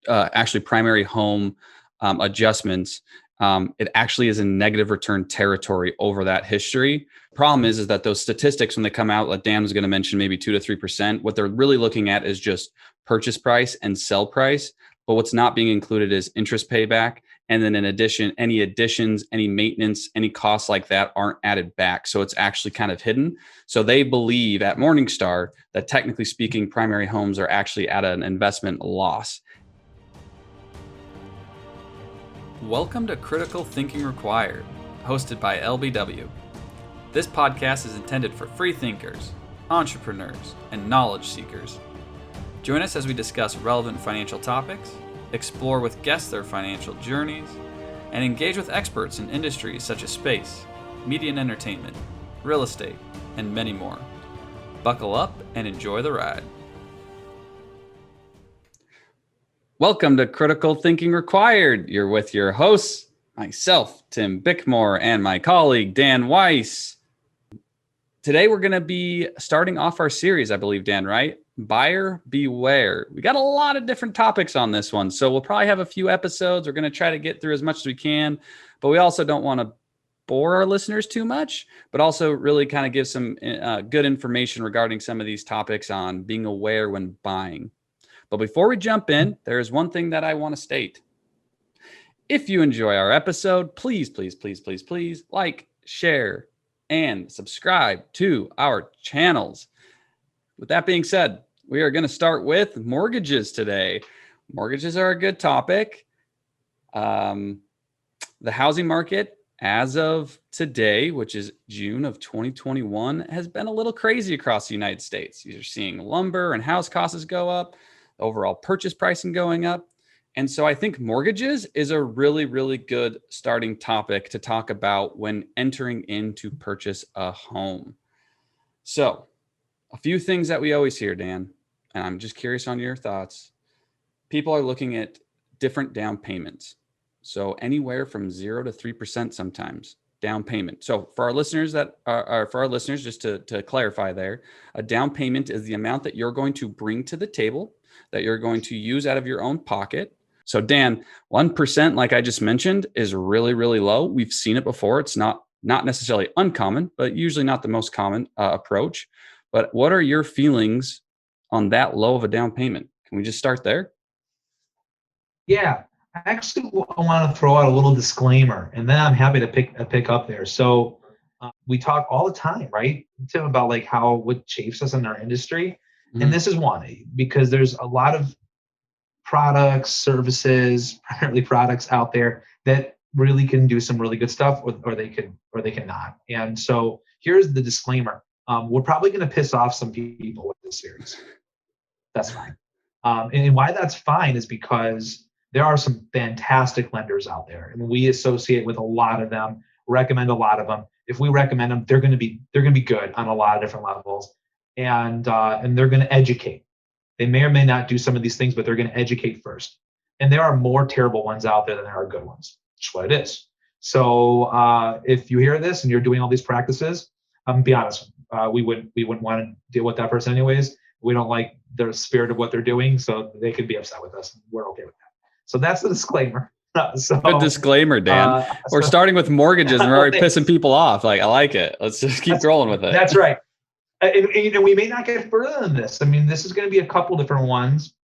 actually primary home adjustments, it actually is in negative return territory over that history. Problem is that those statistics, when they come out, like Dan was going to mention, maybe 2 to 3%, what they're really looking at is just purchase price and sell price. But what's not being included is interest payback. And then in addition, any additions, any maintenance, any costs like that aren't added back. So it's actually kind of hidden. So they believe at Morningstar that technically speaking, primary homes are actually at an investment loss. Welcome to Critical Thinking Required, hosted by LBW. This podcast is intended for free thinkers, entrepreneurs, and knowledge seekers. Join us as we discuss relevant financial topics, explore with guests their financial journeys, and engage with experts in industries such as space, media and entertainment, real estate, and many more. Buckle up and enjoy the ride. Welcome to Critical Thinking Required. You're with your hosts, myself, Tim Bickmore, and my colleague, Dan Weiss. Today, we're going to be starting off our series, I believe, Dan, right? Buyer beware. We got a lot of different topics on this one, so we'll probably have a few episodes. We're going to try to get through as much as we can, but we also don't want to bore our listeners too much, but also really kind of give some good information regarding some of these topics on being aware when buying. But before we jump in, there is one thing that I want to state. If you enjoy our episode, please like, share, and subscribe to our channels. With that being said, we are going to start with mortgages today. Mortgages are a good topic. The housing market as of today, which is June of 2021, has been a little crazy across the United States. You're seeing lumber and house costs go up, overall purchase pricing going up. And so I think mortgages is a really, really good starting topic to talk about when entering in to purchase a home. So a few things that we always hear, Dan, and I'm just curious on your thoughts. People are looking at different down payments. So anywhere from 0 to 3% sometimes down payment. So for our listeners just to clarify there, a down payment is the amount that you're going to bring to the table that you're going to use out of your own pocket. So Dan, 1%, like I just mentioned, is really, really low. We've seen it before. It's not necessarily uncommon, but usually not the most common approach. But what are your feelings on that low of a down payment? Can we just start there? Yeah, actually, I want to throw out a little disclaimer, and then I'm happy to pick up there. So we talk all the time, right, Tim, about like what chafes us in our industry. Mm-hmm. And this is one, because there's a lot of products, services, primarily products out there that really can do some really good stuff, or they can not. And so here's the disclaimer. We're probably going to piss off some people with this series. That's fine. And why that's fine is because there are some fantastic lenders out there, and we associate with a lot of them, recommend a lot of them. If we recommend them, they're going to be good on a lot of different levels, and they're going to educate. They may or may not do some of these things, but they're going to educate first. And there are more terrible ones out there than there are good ones. That's what it is. So if you hear this and you're doing all these practices, be honest, we wouldn't want to deal with that person anyways. We don't like the spirit of what they're doing, so they could be upset with us. We're okay with that. So that's the disclaimer. Good disclaimer, Dan. We're starting with mortgages and we're already pissing people off. Like, I like it. Let's just keep rolling with it. That's right. And we may not get further than this. I mean, this is going to be a couple different ones.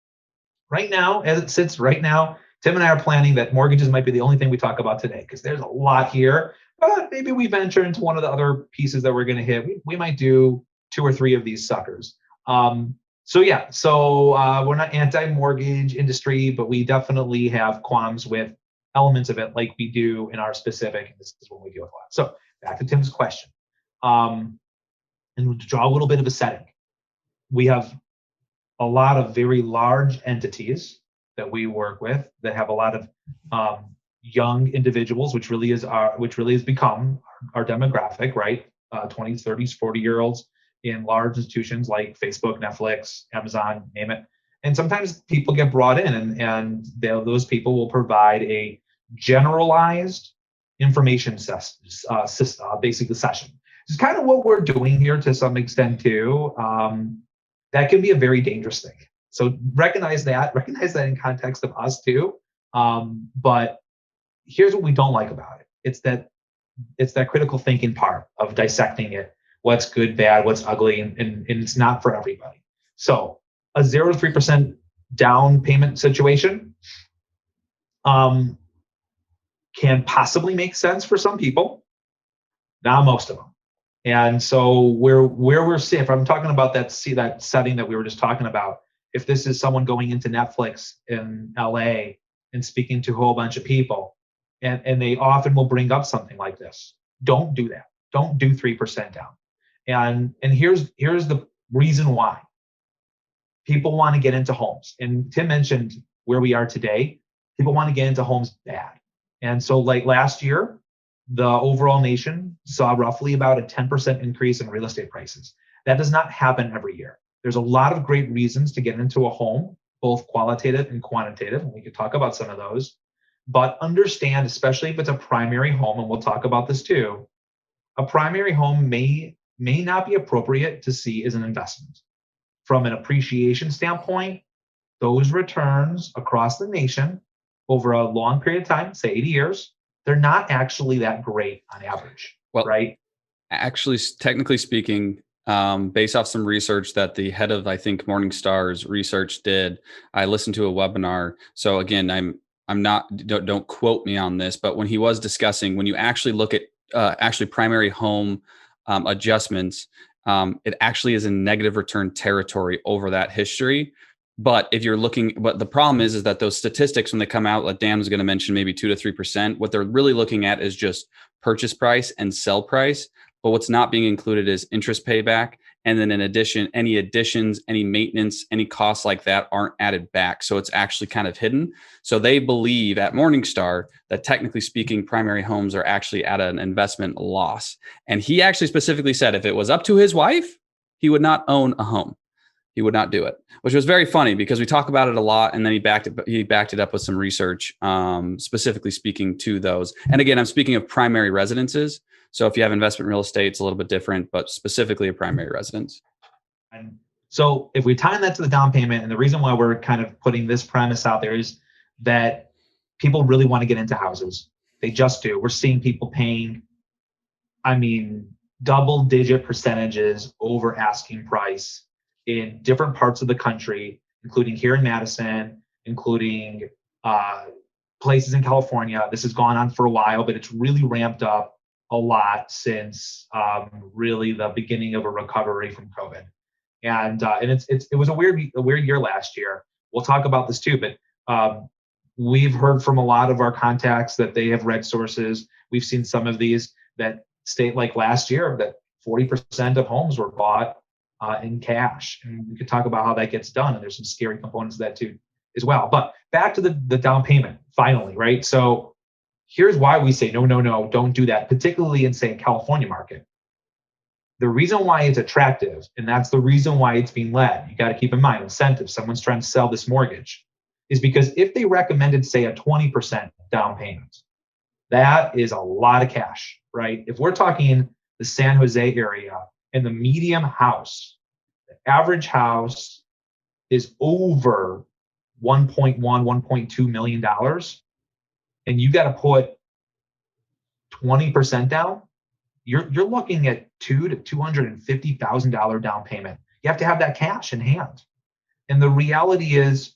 Right now, as it sits right now, Tim and I are planning that mortgages might be the only thing we talk about today, because there's a lot here. But maybe we venture into one of the other pieces that we're going to hit. We might do 2 or 3 of these suckers. So we're not anti-mortgage industry, but we definitely have qualms with elements of it like we do in our specific, and this is what we deal with a lot. So back to Tim's question. And to draw a little bit of a setting, we have a lot of very large entities that we work with that have a lot of young individuals, which really has become our demographic, right? 20s, 30s, 40-year-olds in large institutions like Facebook, Netflix, Amazon, name it. And sometimes people get brought in, and those people will provide a generalized information basically session. It's kind of what we're doing here to some extent too. That can be a very dangerous thing. So recognize that in context of us too. But here's what we don't like about it. It's that critical thinking part of dissecting it. What's good, bad, what's ugly, and it's not for everybody. So a 0 to 3% down payment situation can possibly make sense for some people, not most of them. And so where we're seeing, if I'm talking about that setting that we were just talking about, if this is someone going into Netflix in LA and speaking to a whole bunch of people, and they often will bring up something like this, don't do that. Don't do 3% down. And here's the reason why. People want to get into homes. And Tim mentioned where we are today. People want to get into homes bad. And so like last year, the overall nation saw roughly about a 10% increase in real estate prices. That does not happen every year. There's a lot of great reasons to get into a home, both qualitative and quantitative, and we could talk about some of those. But understand, especially if it's a primary home, and we'll talk about this too, a primary home may not be appropriate to see as an investment. From an appreciation standpoint, those returns across the nation over a long period of time, say 80 years, they're not actually that great on average, Well, right? Actually, technically speaking, based off some research that the head of, I think, Morningstar's research did, I listened to a webinar. So again, I'm not, don't quote me on this, but when he was discussing, when you actually look at actually primary home adjustments, it actually is in negative return territory over that history. But if you're looking, but the problem is that those statistics, when they come out, like Dan was going to mention, maybe 2 to 3%, what they're really looking at is just purchase price and sell price. But what's not being included is interest payback. And then in addition, any additions, any maintenance, any costs like that aren't added back. So it's actually kind of hidden. So they believe at Morningstar that technically speaking, primary homes are actually at an investment loss. And he actually specifically said if it was up to his wife, he would not own a home. He would not do it, which was very funny because we talk about it a lot. And then he backed it up with some research, specifically speaking to those. And again, I'm speaking of primary residences. So if you have investment real estate, it's a little bit different, but specifically a primary residence. And so if we tie that to the down payment, and the reason why we're kind of putting this premise out there is that people really want to get into houses. They just do. We're seeing people paying, double-digit percentages over asking price in different parts of the country, including here in Madison, including places in California. This has gone on for a while, but it's really ramped up a lot since really the beginning of a recovery from COVID. And it was a weird year last year. We'll talk about this too, but we've heard from a lot of our contacts that they have read sources. We've seen some of these that state like last year that 40% of homes were bought in cash. And we could talk about how that gets done. And there's some scary components of that too as well. But back to the down payment finally, right? So here's why we say, no, don't do that, particularly in, say, California market. The reason why it's attractive, and that's the reason why it's being led, you got to keep in mind, incentive, someone's trying to sell this mortgage, is because if they recommended, say, a 20% down payment, that is a lot of cash, right? If we're talking the San Jose area and the median house, the average house is over $1.1, $1.2 million, and you got to put 20% down, you're looking at $200,000 to $250,000 down payment. You have to have that cash in hand. And the reality is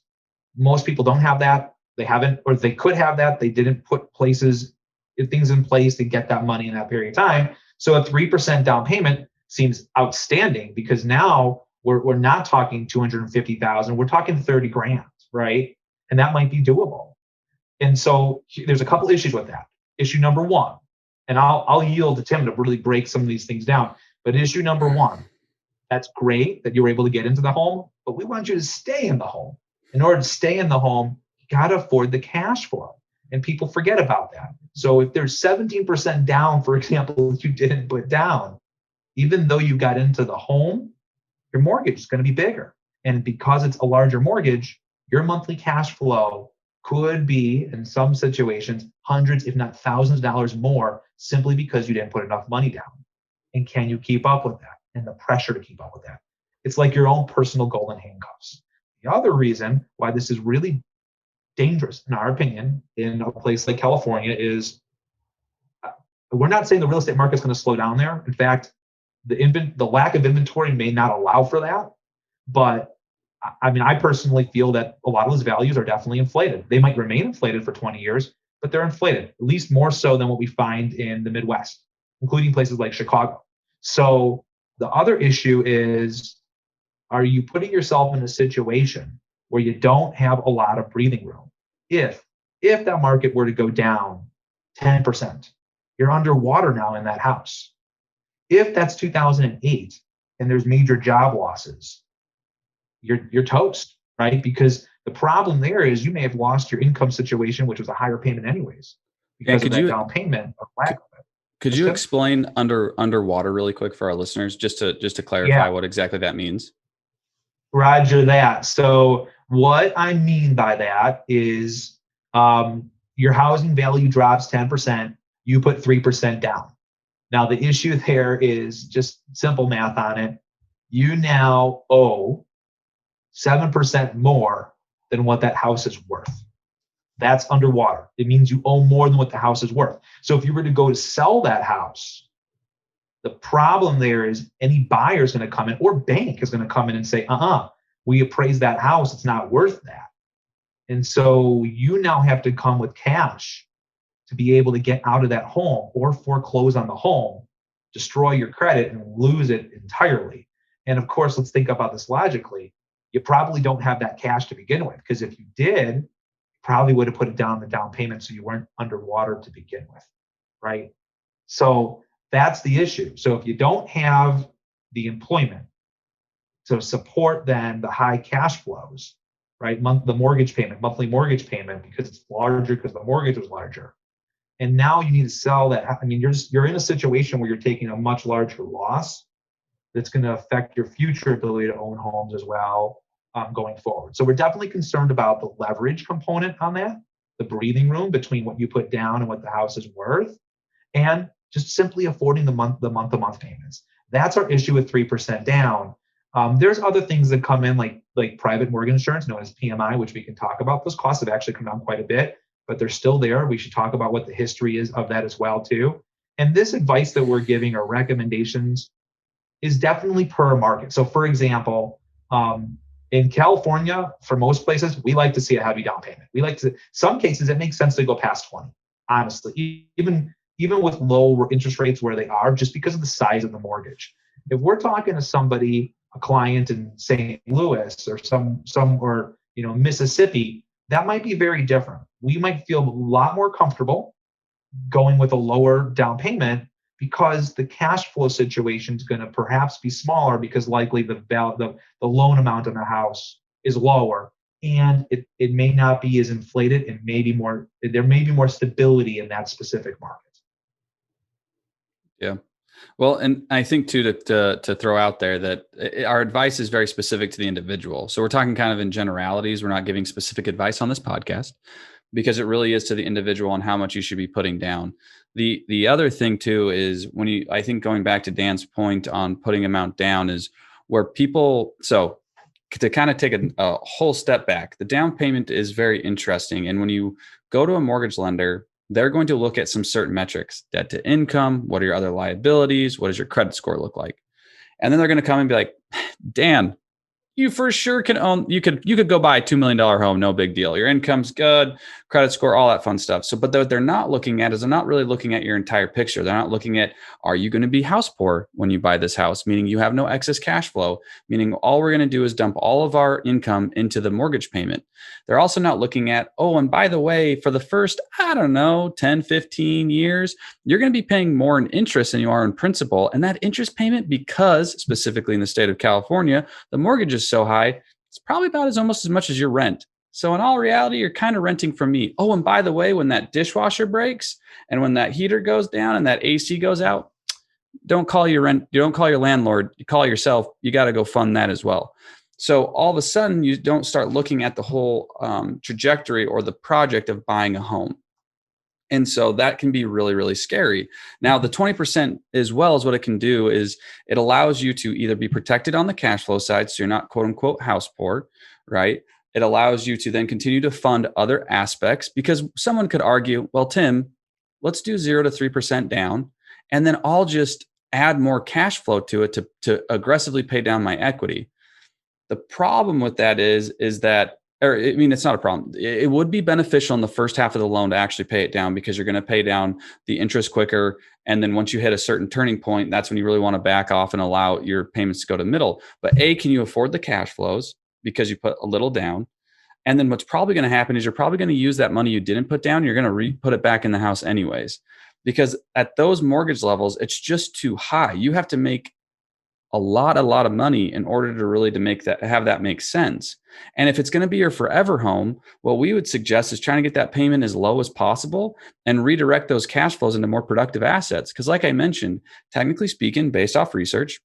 most people don't have that. They haven't, or they could have that. They didn't put things in place to get that money in that period of time. So a 3% down payment seems outstanding because now we're not talking 250,000, we're talking 30 grand, right? And that might be doable. And so there's a couple issues with that. Issue number one, and I'll yield to Tim to really break some of these things down. But issue number one, that's great that you were able to get into the home, but we want you to stay in the home. In order to stay in the home, you got to afford the cash flow. And people forget about that. So if there's 17% down, for example, that you didn't put down, even though you got into the home, your mortgage is going to be bigger. And because it's a larger mortgage, your monthly cash flow could be, in some situations, hundreds, if not thousands of dollars more simply because you didn't put enough money down. And can you keep up with that? And the pressure to keep up with that. It's like your own personal golden handcuffs. The other reason why this is really dangerous, in our opinion, in a place like California is we're not saying the real estate market is going to slow down there. In fact, the lack of inventory may not allow for that. But I mean, I personally feel that a lot of those values are definitely inflated. They might remain inflated for 20 years, but they're inflated, at least more so than what we find in the Midwest, including places like Chicago. So the other issue is, are you putting yourself in a situation where you don't have a lot of breathing room? If that market were to go down 10%, you're underwater now in that house. If that's 2008 and there's major job losses, you're toast, right? Because the problem there is you may have lost your income situation, which was a higher payment anyways, And because of that down payment or lack of it. could you explain underwater really quick for our listeners, just to clarify what exactly that means? Roger that. So what I mean by that is your housing value drops 10%, you put 3% down. Now the issue there is just simple math on it. You now owe 7% more than what that house is worth. That's underwater. It means you owe more than what the house is worth. So if you were to go to sell that house, the problem there is any buyer is going to come in, or bank is going to come in and say, we appraised that house, it's not worth that. And so you now have to come with cash to be able to get out of that home or foreclose on the home, destroy your credit and lose it entirely. And of course, let's think about this logically. You probably don't have that cash to begin with, because if you did, you probably would have put it down the down payment so you weren't underwater to begin with, right? So that's the issue. So if you don't have the employment to support then the high cash flows, right? The mortgage payment, monthly mortgage payment, because it's larger because the mortgage was larger. And now you need to sell that. I mean, you're in a situation where you're taking a much larger loss that's going to affect your future ability to own homes as well going forward. So we're definitely concerned about the leverage component on that, the breathing room between what you put down and what the house is worth, and just simply affording the month-to-month payments. That's our issue with 3% down. There's other things that come in like private mortgage insurance, known as PMI, which we can talk about. Those costs have actually come down quite a bit, but they're still there. We should talk about what the history is of that as well too. And this advice that we're giving, or recommendations, is definitely per market. So for example, in California, for most places, we like to see a heavy down payment. Some cases it makes sense to go past 20, honestly, even with low interest rates where they are, just because of the size of the mortgage. If we're talking to somebody, a client in St. Louis or or Mississippi, that might be very different. We might feel a lot more comfortable going with a lower down payment, because the cash flow situation is going to perhaps be smaller, because likely the loan amount on the house is lower, and it may not be as inflated, and there may be more stability in that specific market. Yeah. Well, and I think too, to throw out there that our advice is very specific to the individual. So we're talking kind of in generalities. We're not giving specific advice on this podcast, because it really is to the individual on how much you should be putting down. The other thing too is I think going back to Dan's point on putting amount down, is where people, so to kind of take a whole step back, the down payment is very interesting. And when you go to a mortgage lender, they're going to look at some certain metrics: debt to income, what are your other liabilities, what does your credit score look like? And then they're going to come and be like, Dan, you for sure can own, you could go buy a $2 million home, no big deal. Your income's good, credit score, all that fun stuff. So, but what they're not looking at is they're not really looking at your entire picture. They're not looking at, are you going to be house poor when you buy this house? Meaning you have no excess cash flow, meaning all we're going to do is dump all of our income into the mortgage payment. They're also not looking at, oh, and by the way, for the first, 10, 15 years, you're going to be paying more in interest than you are in principal. And that interest payment, because specifically in the state of California, the mortgage is so high, it's probably about almost as much as your rent. So in all reality, you're kind of renting from me. Oh, and by the way, when that dishwasher breaks and when that heater goes down and that AC goes out, don't call your landlord, you call yourself. You got to go fund that as well. So all of a sudden, you don't start looking at the whole trajectory or the project of buying a home. And so that can be really, really scary. Now, the 20% as well, is what it can do is it allows you to either be protected on the cash flow side, so you're not quote unquote house poor, right? It allows you to then continue to fund other aspects, because someone could argue, well, Tim, let's do 0 to 3% down, and then I'll just add more cash flow to it to aggressively pay down my equity. The problem with that is that, or I mean, it's not a problem. It would be beneficial in the first half of the loan to actually pay it down, because you're going to pay down the interest quicker. And then once you hit a certain turning point, that's when you really want to back off and allow your payments to go to middle. But A, can you afford the cash flows because you put a little down? And then what's probably going to happen is you're probably going to use that money you didn't put down. You're going to put it back in the house anyways, because at those mortgage levels, it's just too high. You have to make a lot of money in order to really to make that, have that make sense. And if it's going to be your forever home, what we would suggest is trying to get that payment as low as possible and redirect those cash flows into more productive assets. Because like I mentioned, technically speaking, based off research,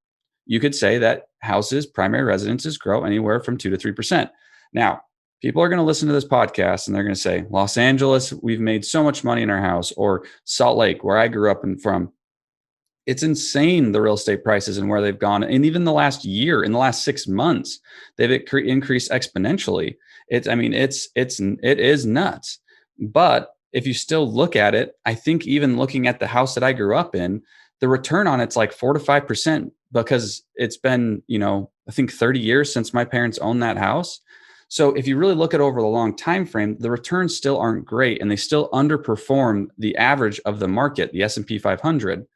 you could say that houses, primary residences, grow anywhere from 2 to 3%. Now, people are going to listen to this podcast and they're going to say, Los Angeles, we've made so much money in our house, or Salt Lake, where I grew up and from. It's insane, the real estate prices and where they've gone. And even the last year, in the last 6 months, they've increased exponentially. It is nuts. But if you still look at it, I think even looking at the house that I grew up in, the return on it's like 4 to 5%, because it's been, I think 30 years since my parents owned that house. So if you really look at over the long time frame, the returns still aren't great, and they still underperform the average of the market, the S&P 500.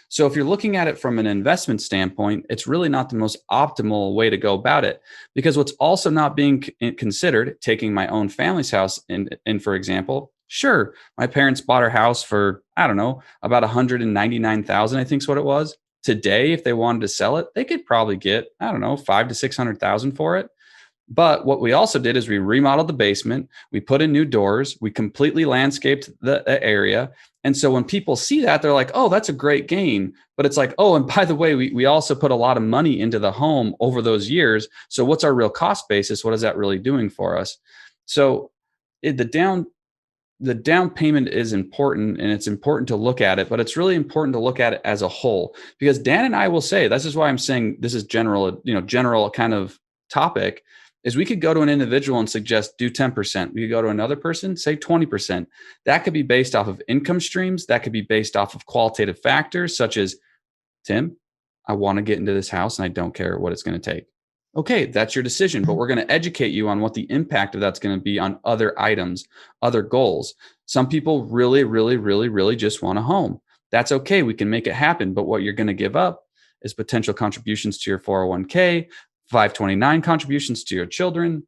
So if you're looking at it from an investment standpoint, it's really not the most optimal way to go about it, because what's also not being considered, taking my own family's house in for example, sure, my parents bought our house for, I don't know, about 199,000, I think is what it was. Today, if they wanted to sell it, they could probably get, I don't know, 5 to 600,000 for it. But what we also did is we remodeled the basement, we put in new doors, we completely landscaped the area. And so when people see that, they're like, oh, that's a great gain. But it's like, oh, and by the way, we also put a lot of money into the home over those years. So what's our real cost basis? What is that really doing for us? So the down payment is important, and it's important to look at it, but it's really important to look at it as a whole, because Dan and I will say, this is why I'm saying this is general kind of topic, is we could go to an individual and suggest do 10%. We could go to another person, say 20%. That could be based off of income streams. That could be based off of qualitative factors such as, Tim, I want to get into this house and I don't care what it's going to take. Okay, that's your decision, but we're going to educate you on what the impact of that's going to be on other items, other goals. Some people really just want a home. That's okay. We can make it happen. But what you're going to give up is potential contributions to your 401k, 529 contributions to your children.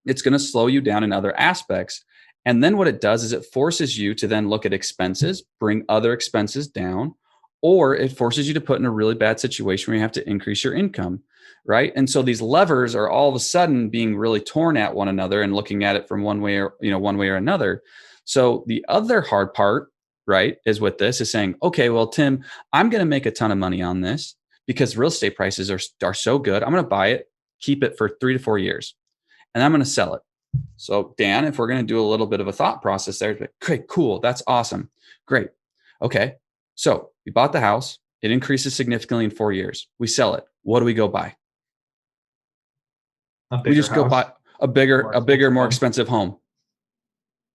It's going to slow you down in other aspects. And then what it does is it forces you to then look at expenses, bring other expenses down, or it forces you to put in a really bad situation where you have to increase your income, right? And so these levers are all of a sudden being really torn at one another and looking at it from one way or another. So the other hard part, right, is with this is saying, okay, well, Tim, I'm going to make a ton of money on this because real estate prices are so good. I'm going to buy it, keep it for 3 to 4 years, and I'm going to sell it. So Dan, if we're going to do a little bit of a thought process there, okay, cool. That's awesome. Great. Okay. So we bought the house. It increases significantly in 4 years. We sell it. What do we go buy? We just go buy a bigger, more expensive home.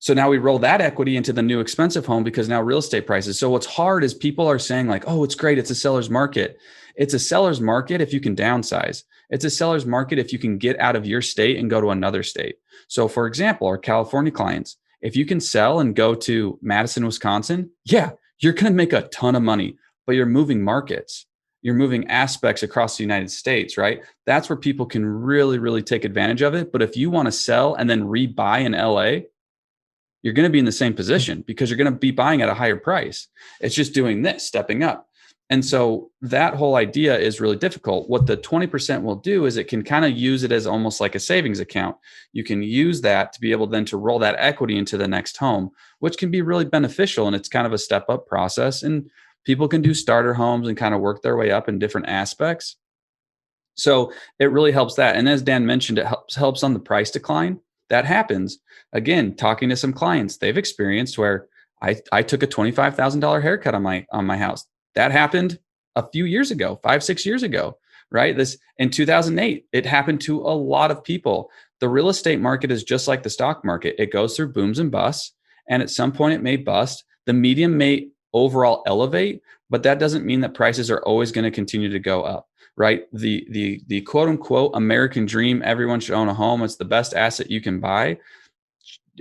So now we roll that equity into the new expensive home because now real estate prices. So what's hard is people are saying like, oh, it's great. It's a seller's market. It's a seller's market if you can downsize. It's a seller's market if you can get out of your state and go to another state. So for example, our California clients, if you can sell and go to Madison, Wisconsin, yeah, you're going to make a ton of money, but you're moving markets. You're moving aspects across the United States, right? That's where people can really take advantage of it. But if you want to sell and then rebuy in LA, you're going to be in the same position because you're going to be buying at a higher price. It's just doing this, stepping up. And so that whole idea is really difficult. What the 20% will do is it can kind of use it as almost like a savings account. You can use that to be able then to roll that equity into the next home, which can be really beneficial. And it's kind of a step up process. And people can do starter homes and kind of work their way up in different aspects. So it really helps that. And as Dan mentioned, it helps on the price decline. That happens. Again, talking to some clients, they've experienced where I took a $25,000 haircut on my house. That happened a few years ago, 5-6 years ago, right? This in 2008, it happened to a lot of people. The real estate market is just like the stock market. It goes through booms and busts, and at some point it may bust. The median may overall elevate, but that doesn't mean that prices are always going to continue to go up, right? The quote unquote American dream, everyone should own a home. It's the best asset you can buy.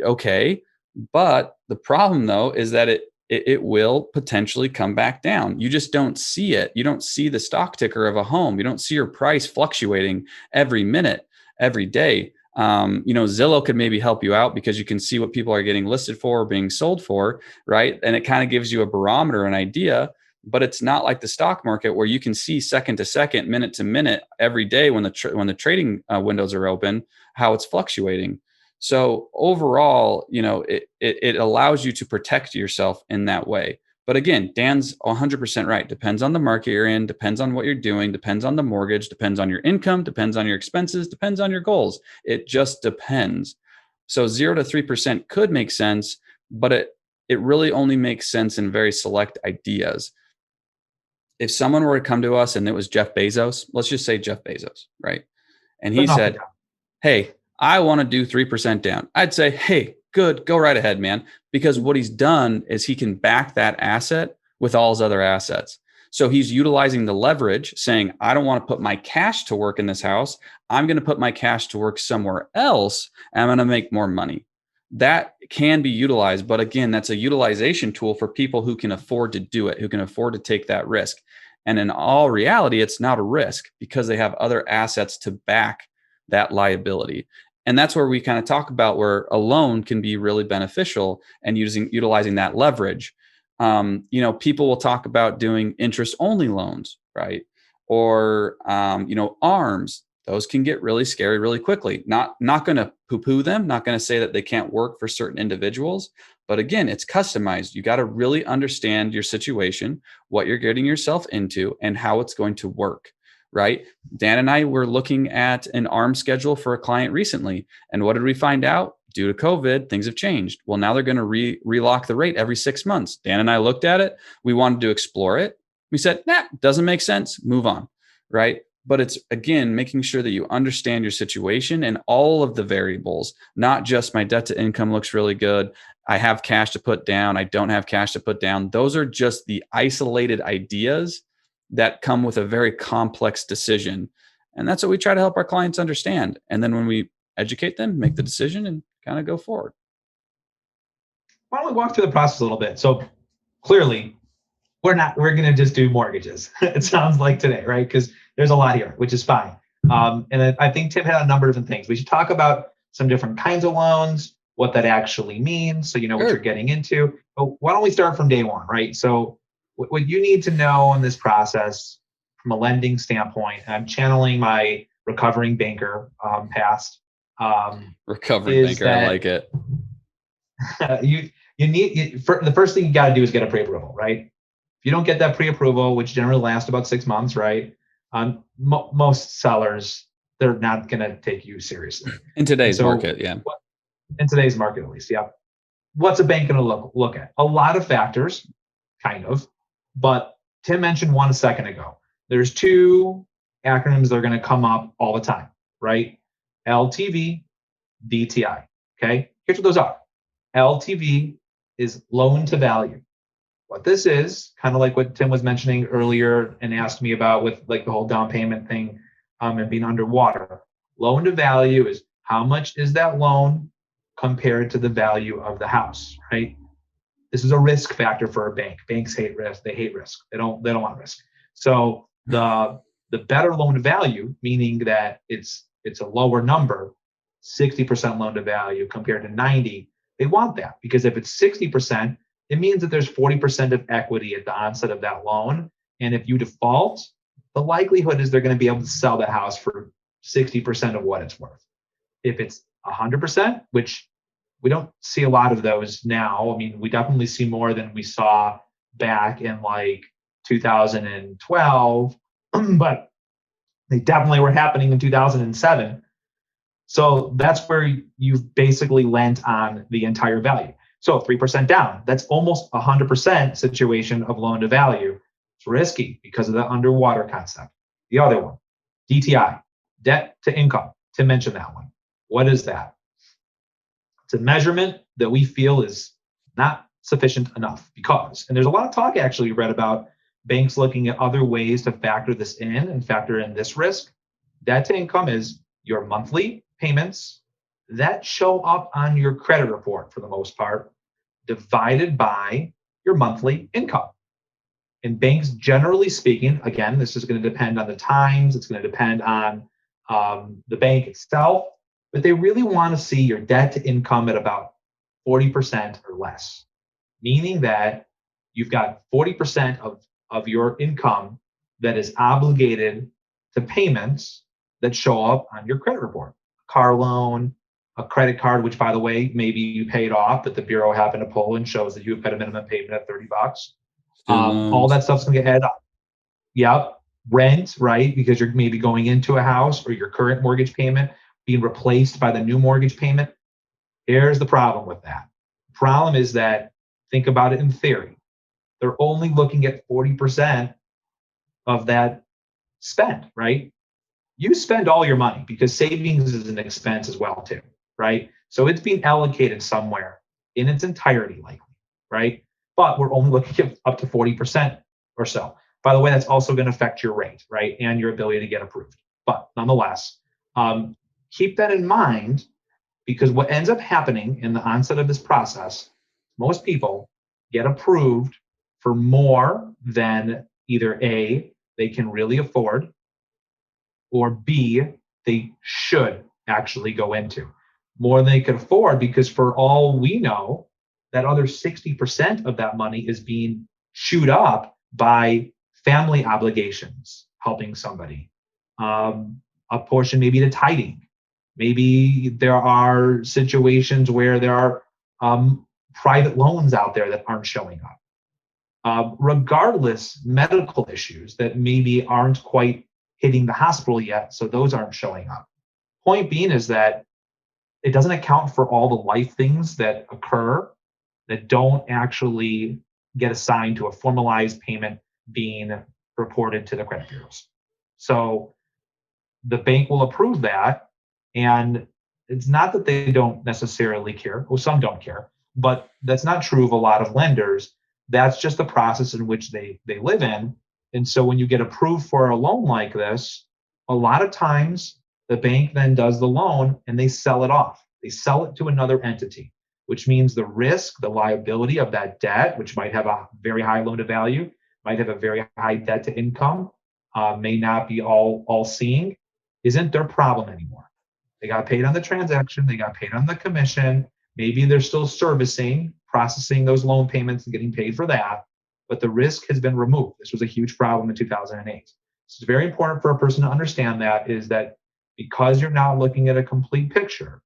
Okay. But the problem though is that it will potentially come back down. You just don't see it. You don't see the stock ticker of a home. You don't see your price fluctuating every minute, every day. Zillow could maybe help you out because you can see what people are getting listed for or being sold for, right? And it kind of gives you a barometer, an idea, but it's not like the stock market where you can see second to second, minute to minute, every day when the trading windows are open, how it's fluctuating. So overall, it allows you to protect yourself in that way. But again, Dan's 100% right. Depends on the market you're in, depends on what you're doing, depends on the mortgage, depends on your income, depends on your expenses, depends on your goals. It just depends. So 0 to 3% could make sense, but it really only makes sense in very select ideas. If someone were to come to us and it was Jeff Bezos, let's just say Jeff Bezos, right? And he said, hey, I want to do 3% down. I'd say, hey, good, go right ahead, man. Because what he's done is he can back that asset with all his other assets. So he's utilizing the leverage, saying, I don't want to put my cash to work in this house. I'm going to put my cash to work somewhere else. And I'm going to make more money. That can be utilized. But again, that's a utilization tool for people who can afford to do it, who can afford to take that risk. And in all reality, it's not a risk because they have other assets to back that liability. And that's where we kind of talk about where a loan can be really beneficial and utilizing that leverage. People will talk about doing interest only loans, right? Or, ARMs. Those can get really scary really quickly. Not going to poo-poo them, not going to say that they can't work for certain individuals. But again, it's customized. You got to really understand your situation, what you're getting yourself into, and how it's going to work. Right? Dan and I were looking at an ARM schedule for a client recently. And what did we find out? Due to COVID, things have changed. Well, now they're going to relock the rate every 6 months. Dan and I looked at it. We wanted to explore it. We said, doesn't make sense. Move on. Right? But it's, again, making sure that you understand your situation and all of the variables, not just my debt to income looks really good. I have cash to put down. I don't have cash to put down. Those are just the isolated ideas that come with a very complex decision. And that's what we try to help our clients understand. And then when we educate them, make the decision and kind of go forward. Why don't we walk through the process a little bit? So clearly, we're going to just do mortgages. It sounds like today, right? Because there's a lot here, which is fine. And I think Tim had a number of different things. We should talk about some different kinds of loans, what that actually means, so you know what you're getting into. But why don't we start from day one, right? So what you need to know in this process from a lending standpoint, and I'm channeling my recovering banker past. Recovering banker, I like it. The first thing you got to do is get a pre-approval, right? If you don't get that pre-approval, which generally lasts about 6 months, right? Most sellers, they're not going to take you seriously. In today's market, yeah. In today's market, at least, yeah. What's a bank going to look at? A lot of factors, kind of. But Tim mentioned one a second ago. There's two acronyms that are going to come up all the time, right? LTV, DTI. Okay, here's what those are. LTV is loan to value. What this is, kind of like what Tim was mentioning earlier and asked me about with like the whole down payment thing and being underwater. Loan to value is how much is that loan compared to the value of the house, right? This is a risk factor for a bank. Banks hate risk. They hate risk. They don't want risk. So the better loan to value, meaning that it's a lower number, 60% loan to value compared to 90, they want that because if it's 60%, it means that there's 40% of equity at the onset of that loan. And if you default, the likelihood is they're going to be able to sell the house for 60% of what it's worth. If it's 100%, which we don't see a lot of those now. I mean, we definitely see more than we saw back in like 2012, but they definitely were happening in 2007. So that's where you've basically lent on the entire value. So 3% down, that's almost 100% situation of loan to value. It's risky because of the underwater concept. The other one, DTI, debt to income, to mention that one. What is that? It's a measurement that we feel is not sufficient enough because, and there's a lot of talk actually read about banks looking at other ways to factor this in and factor in this risk. Debt to income is your monthly payments that show up on your credit report for the most part, divided by your monthly income. And banks, generally speaking, again, this is going to depend on the times, it's going to depend on the bank itself, but they really want to see your debt to income at about 40% or less, meaning that you've got 40% of your income that is obligated to payments that show up on your credit report. A car loan, a credit card, which by the way, maybe you paid off, but the bureau happened to pull and shows that you've got a minimum payment of $30. All that stuff's gonna get added up. Yep. Rent, right? Because you're maybe going into a house, or your current mortgage payment being replaced by the new mortgage payment. Here's the problem with that. The problem is that, think about it in theory, they're only looking at 40% of that spend, right? You spend all your money because savings is an expense as well too, right? So it's being allocated somewhere in its entirety likely, right? But we're only looking at up to 40% or so. By the way, that's also going to affect your rate, right? And your ability to get approved. But nonetheless, keep that in mind, because what ends up happening in the onset of this process, most people get approved for more than either A, they can really afford, or B, they should actually go into. More than they can afford, because for all we know, that other 60% of that money is being chewed up by family obligations, helping somebody. A portion maybe to tithing. Maybe there are situations where there are private loans out there that aren't showing up. Regardless, medical issues that maybe aren't quite hitting the hospital yet, so those aren't showing up. Point being is that it doesn't account for all the life things that occur that don't actually get assigned to a formalized payment being reported to the credit bureaus. So the bank will approve that, and it's not that they don't necessarily care. Well, some don't care, but that's not true of a lot of lenders. That's just the process in which they live in. And so when you get approved for a loan like this, a lot of times the bank then does the loan and they sell it off. They sell it to another entity, which means the risk, the liability of that debt, which might have a very high loan to value, might have a very high debt to income, may not be all seeing, isn't their problem anymore. They got paid on the transaction, they got paid on the commission, maybe they're still servicing, processing those loan payments and getting paid for that, but the risk has been removed. This was a huge problem in 2008. So it's very important for a person to understand that, is that because you're now looking at a complete picture,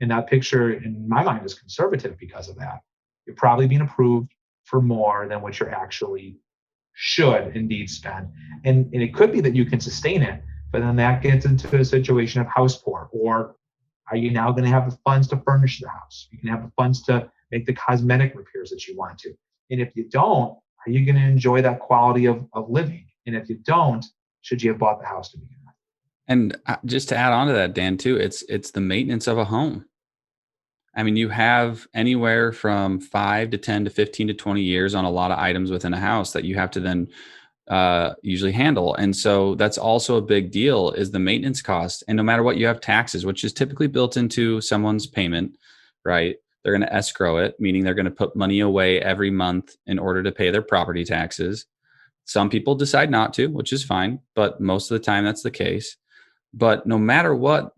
and that picture in my mind is conservative because of that, you're probably being approved for more than what you're actually should indeed spend. And it could be that you can sustain it, but then that gets into a situation of house poor, or are you now going to have the funds to furnish the house? You can have the funds to make the cosmetic repairs that you want to. And if you don't, are you going to enjoy that quality of living? And if you don't, should you have bought the house to begin with? And just to add on to that, Dan, too, it's the maintenance of a home. I mean, you have anywhere from 5 to 10 to 15 to 20 years on a lot of items within a house that you have to then usually handle. And so that's also a big deal, is the maintenance cost. And no matter what, you have taxes, which is typically built into someone's payment, right? They're going to escrow it, meaning they're going to put money away every month in order to pay their property taxes. Some people decide not to, which is fine, but most of the time that's the case. But no matter what,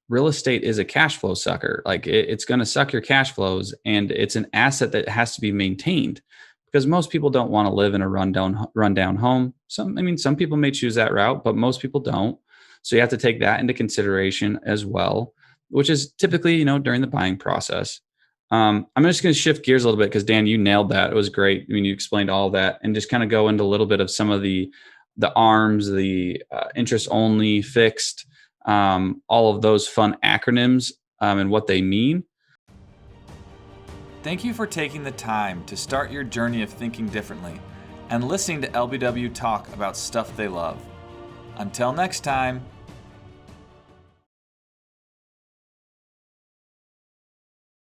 real estate is a cash flow sucker. Like it's going to suck your cash flows, and it's an asset that has to be maintained, because most people don't want to live in a rundown home. Some people may choose that route, but most people don't. So you have to take that into consideration as well, which is typically, during the buying process. I'm just going to shift gears a little bit, because Dan, you nailed that. It was great. I mean, you explained all that, and just kind of go into a little bit of some of the ARMs, the interest only, fixed, all of those fun acronyms and what they mean. Thank you for taking the time to start your journey of thinking differently and listening to LBW talk about stuff they love. Until next time,